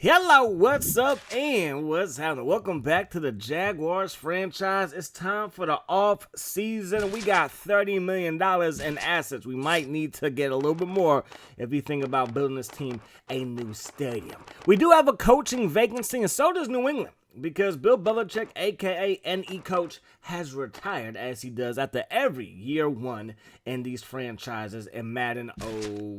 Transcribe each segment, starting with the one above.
Hello, what's up, and what's happening? Welcome back to the Jaguars franchise. It's time for the off season. We got $30 million in assets. We might need to get a little bit more if you think about building this team a new stadium. We do have a coaching vacancy, and so does New England, because Bill Belichick, aka NE coach, has retired, as he does after every year one in these franchises in Madden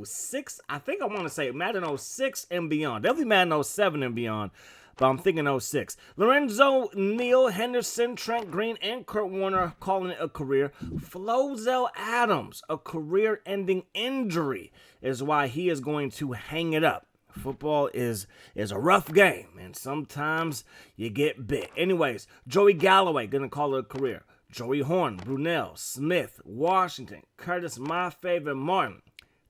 06. I think I want to say Madden 06 and beyond. Definitely Madden 07 and beyond, but I'm thinking 06. Lorenzo Neal, Henderson, Trent Green, and Kurt Warner calling it a career. Flozell Adams, a career-ending injury, is why he is going to hang it up. Football is a rough game, and sometimes you get bit. Anyways, Joey Galloway, gonna call it a career. Joey Horn, Brunell, Smith, Washington, Curtis, my favorite, Martin,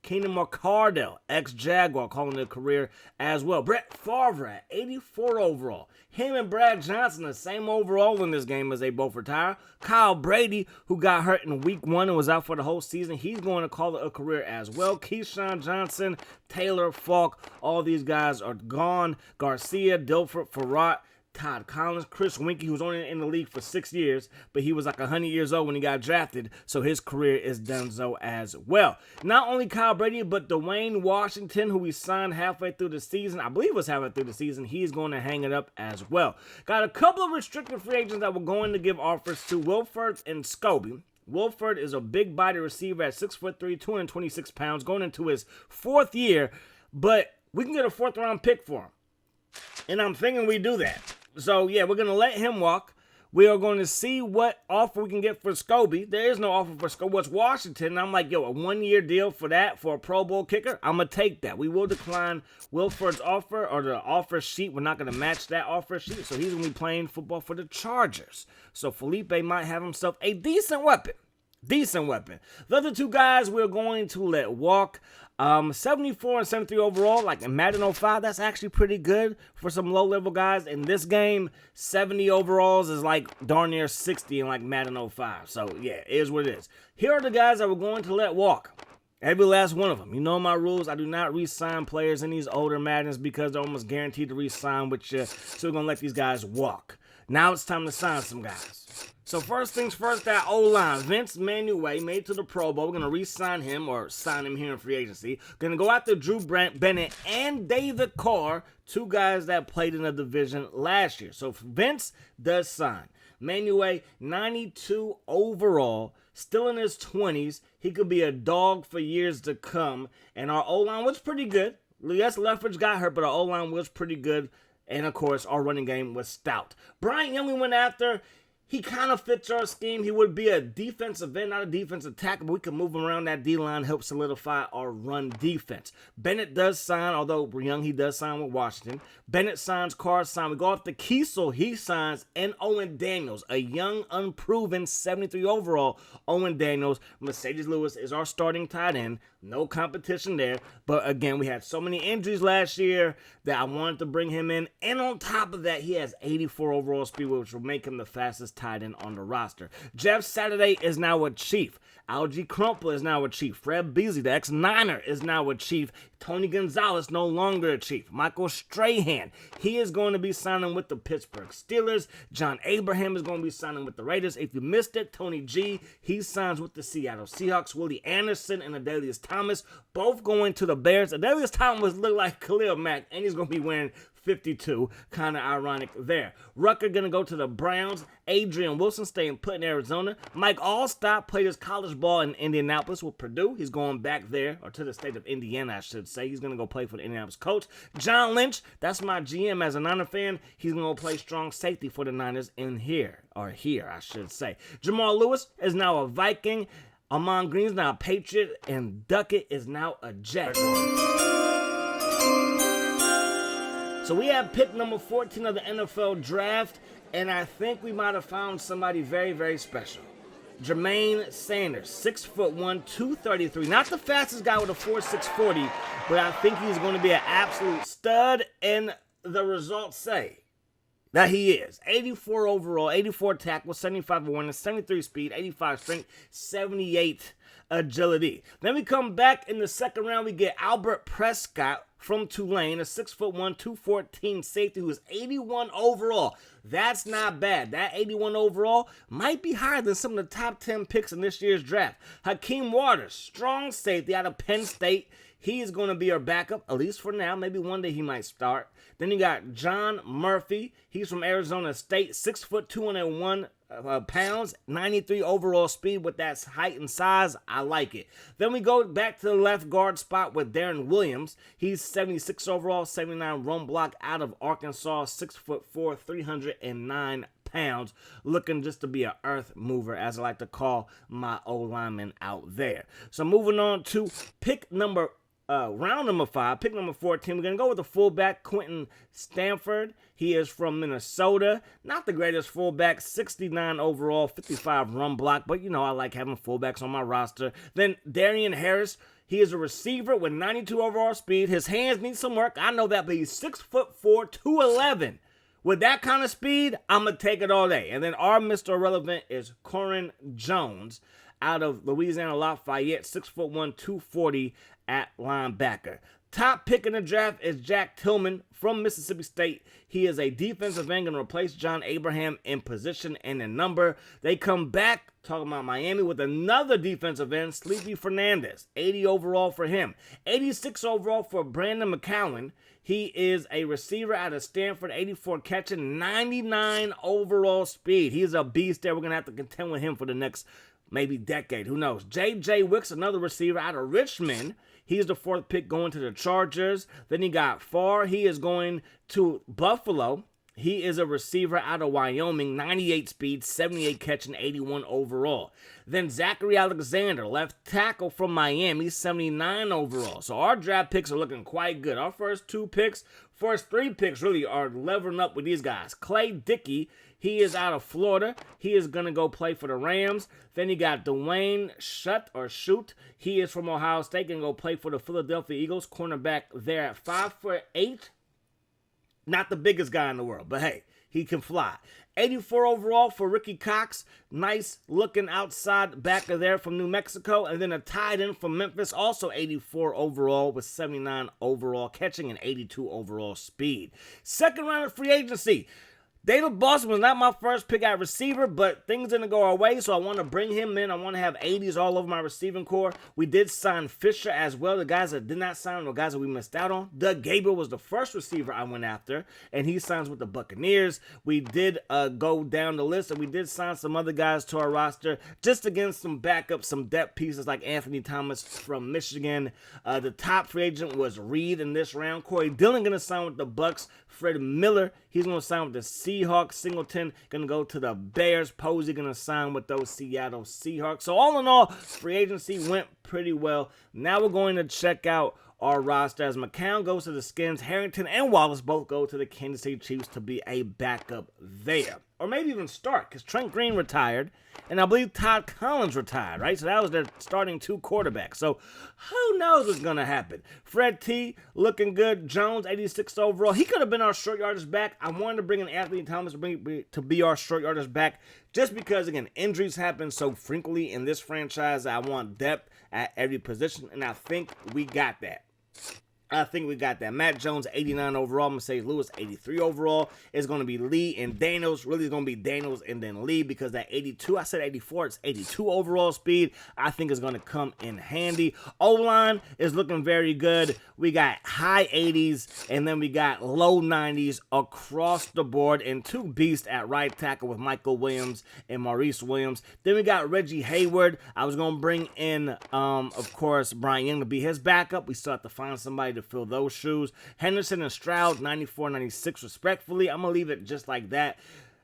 Keenan McCardell, ex-Jaguar, calling it a career as well. Brett Favre at 84 overall. Him and Brad Johnson, the same overall in this game as they both retire. Kyle Brady, who got hurt in week 1 and was out for the whole season, he's going to call it a career as well. Keyshawn Johnson, Taylor Falk, all these guys are gone. Garcia, Dilford, Farrat, Todd Collins, Chris Winkie, who's only in the league for 6 years, but he was like 100 years old when he got drafted, so his career is done so as well. Not only Kyle Brady, but Dwayne Washington, who we signed halfway through the season, I believe it was halfway through the season, he's going to hang it up as well. Got a couple of restricted free agents that we're going to give offers to, Wilford and Scobie. Wilford is a big-body receiver at 6'3", 226 pounds, going into his 4th year, but we can get a 4th-round pick for him, and I'm thinking we do that. So, yeah, we're going to let him walk. We are going to see what offer we can get for Scobie. There is no offer for Scobie. It's Washington. And I'm like, yo, a 1-year deal for that, for a Pro Bowl kicker? I'm going to take that. We will decline Wilford's offer, or the offer sheet. We're not going to match that offer sheet. So he's going to be playing football for the Chargers. So Felipe might have himself a decent weapon. Decent weapon. The other two guys we're going to let walk. 74 and 73 overall, like in Madden 05, that's actually pretty good for some low-level guys. In this game, 70 overalls is like darn near 60 in like Madden 05. So, yeah, it is what it is. Here are the guys that we're going to let walk. Every last one of them. You know my rules. I do not re-sign players in these older Maddens because they're almost guaranteed to re-sign with you. So we're going to let these guys walk. Now it's time to sign some guys. So first things first, that O-line. Vince Manuel made to the Pro Bowl. We're going to re-sign him or sign him here in free agency. Going to go after Drew Bennett and David Carr, two guys that played in the division last year. So Vince does sign. Manuel, 92 overall, still in his 20s. He could be a dog for years to come. And our O-line was pretty good. Yes, Leftwich got hurt, but our O-line was pretty good. And, of course, our running game was stout. Brian Young we went after. He kind of fits our scheme. He would be a defensive end, not a defensive tackle, but we can move him around that D-line, help solidify our run defense. Bennett does sign, although Young, he does sign with Washington. Bennett signs, Carr signs. We go off to Kiesel, he signs, and Owen Daniels, a young, unproven 73 overall Owen Daniels. Mercedes Lewis is our starting tight end. No competition there. But, again, we had so many injuries last year that I wanted to bring him in. And on top of that, he has 84 overall speed, which will make him the fastest tight end on the roster. Jeff Saturday is now a Chief. Algie Crumpler is now a Chief. Fred Beasley, the ex-Niner, is now a Chief. Tony Gonzalez, no longer a Chief. Michael Strahan, he is going to be signing with the Pittsburgh Steelers. John Abraham is going to be signing with the Raiders. If you missed it, Tony G, he signs with the Seattle Seahawks. Willie Anderson and Adelius Thomas, both going to the Bears. Adelius Thomas look like Khalil Mack, and he's going to be wearing 52. Kind of ironic there. Rucker going to go to the Browns. Adrian Wilson staying put in Arizona. Mike Allstott played his college ball in Indianapolis with Purdue. He's going back there, or to the state of Indiana, I should say. He's going to go play for the Indianapolis Colts. John Lynch, that's my GM as a Niner fan. He's going to play strong safety for the Niners here, I should say. Jamal Lewis is now a Viking. Amon Green's now a Patriot, and Duckett is now a Jet. So we have pick number 14 of the NFL draft, and I think we might have found somebody very, very special. Jermaine Sanders, 6'1", 233. Not the fastest guy with a 4.6 40, but I think he's going to be an absolute stud, and the results say that he is. 84 overall, 84 tackles, 75 awareness, 73 speed, 85 strength, 78 agility. Then we come back in the second round. We get Albert Prescott from Tulane, a 6'1", 214 safety who is 81 overall. That's not bad. That 81 overall might be higher than some of the top 10 picks in this year's draft. Hakeem Waters, strong safety out of Penn State. He is going to be our backup, at least for now. Maybe one day he might start. Then you got John Murphy. He's from Arizona State, 6 foot 201 pounds, 93 overall speed. With that height and size, I like it. Then we go back to the left guard spot with Darren Williams. He's 76 overall, 79 run block out of Arkansas, 6'4", 309 pounds, looking just to be an earth mover, as I like to call my O-lineman out there. So moving on to round number 5, pick number 14. We're going to go with the fullback, Quentin Stanford. He is from Minnesota. Not the greatest fullback, 69 overall, 55 run block, but I like having fullbacks on my roster. Then Darian Harris. He is a receiver with 92 overall speed. His hands need some work. I know that, but he's 6'4", 211. With that kind of speed, I'm going to take it all day. And then our Mr. Irrelevant is Corin Jones out of Louisiana Lafayette, 6'1", 240 at linebacker. Top pick in the draft is Jack Tillman from Mississippi State. He is a defensive end going to replace John Abraham in position and in number. They come back, talking about Miami, with another defensive end, Sleepy Fernandez. 80 overall for him. 86 overall for Brandon McCowan. He is a receiver out of Stanford, 84 catching, 99 overall speed. He's a beast there. We're going to have to contend with him for the next maybe decade. Who knows? J.J. Wicks, another receiver out of Richmond. He's the 4th pick going to the Chargers. Then you got Farr. He is going to Buffalo. He is a receiver out of Wyoming, 98 speed, 78 catching, 81 overall. Then Zachary Alexander, left tackle from Miami, 79 overall. So our draft picks are looking quite good. Our first 3 picks really are leveling up with these guys. Clay Dickey, he is out of Florida. He is going to go play for the Rams. Then you got Dwayne Shute. He is from Ohio State, going to go play for the Philadelphia Eagles. Cornerback there at 5'8". Not the biggest guy in the world, but hey, he can fly. 84 overall for Ricky Cox. Nice looking outside backer there from New Mexico. And then a tight end from Memphis, also 84 overall with 79 overall catching and 82 overall speed. Second round of free agency. David Boston was not my first pick at receiver, but things didn't go our way, so I want to bring him in. I want to have 80s all over my receiving core. We did sign Fisher as well. The guys that did not sign were guys that we missed out on. Doug Gabriel was the first receiver I went after, and he signs with the Buccaneers. We did go down the list, and we did sign some other guys to our roster, just against some backup, some depth pieces like Anthony Thomas from Michigan. The top free agent was Reed in this round. Corey Dillon going to sign with the Bucs. Fred Miller, he's going to sign with the Seahawks. Singleton going to go to the Bears. Posey going to sign with those Seattle Seahawks. So all in all, free agency went pretty well. Now we're going to check out our roster as McCown goes to the Skins. Harrington and Wallace both go to the Kansas City Chiefs to be a backup there. Or maybe even start, because Trent Green retired, and I believe Todd Collins retired, right? So that was their starting 2 quarterbacks. So who knows what's going to happen? Fred T, looking good. Jones, 86 overall. He could have been our short yardage back. I wanted to bring in Anthony Thomas to be our short yardage back, just because, again, injuries happen so frequently in this franchise. I want depth at every position, and I think we got that. Matt Jones, 89 overall. Mercedes Lewis, 83 overall. It's going to be Lee and Daniels. Really, it's going to be Daniels and then Lee, because that 82, I said 84, it's 82 overall speed. I think is going to come in handy. O-line is looking very good. We got high 80s, and then we got low 90s across the board, and 2 beasts at right tackle with Michael Williams and Maurice Williams. Then we got Reggie Hayward. I was going to bring in, of course, Brian Young to be his backup. We still have to find somebody to fill those shoes. Henderson and Stroud, 94, 96 respectfully. I'm going to leave it just like that.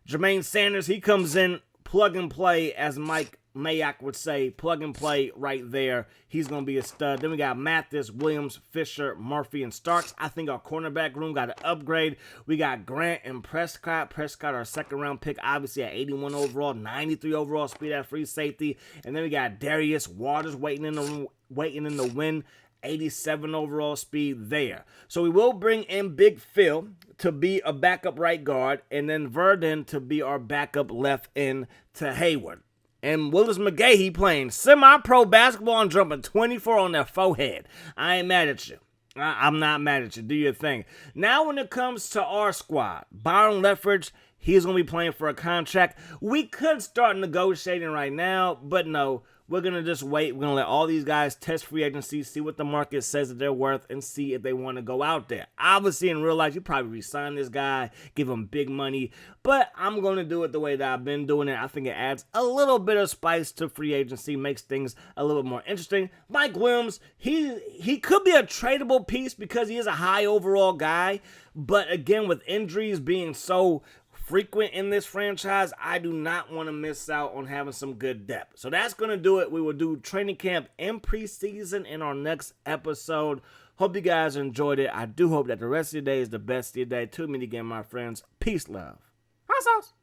Jermaine Sanders, he comes in plug and play, as Mike Mayock would say, plug and play right there. He's going to be a stud. Then we got Mathis, Williams, Fisher, Murphy, and Starks. I think our cornerback room got an upgrade. We got Grant and Prescott. Prescott, our second round pick, obviously at 81 overall, 93 overall speed at free safety. And then we got Darius Waters waiting in the win. 87 overall speed there. So we will bring in Big Phil to be a backup right guard, and then Verdon to be our backup left end to Hayward. And Willis McGahee playing semi-pro basketball and jumping 24 on their forehead. I ain't mad at you. I'm not mad at you. Do your thing. Now when it comes to our squad, Byron Leftwich, he's going to be playing for a contract. We could start negotiating right now, but no. We're going to just wait. We're going to let all these guys test free agency, see what the market says that they're worth, and see if they want to go out there. Obviously, in real life, you probably re-sign this guy, give him big money, but I'm going to do it the way that I've been doing it. I think it adds a little bit of spice to free agency, makes things a little bit more interesting. Mike Williams, he could be a tradable piece because he is a high overall guy, but again, with injuries being so frequent in this franchise, I do not want to miss out on having some good depth. So that's going to do it. We will do training camp and preseason in our next episode. Hope you guys enjoyed it. I do hope that the rest of your day is the best of your day. Too many again, my friends. Peace, love. Hot sauce.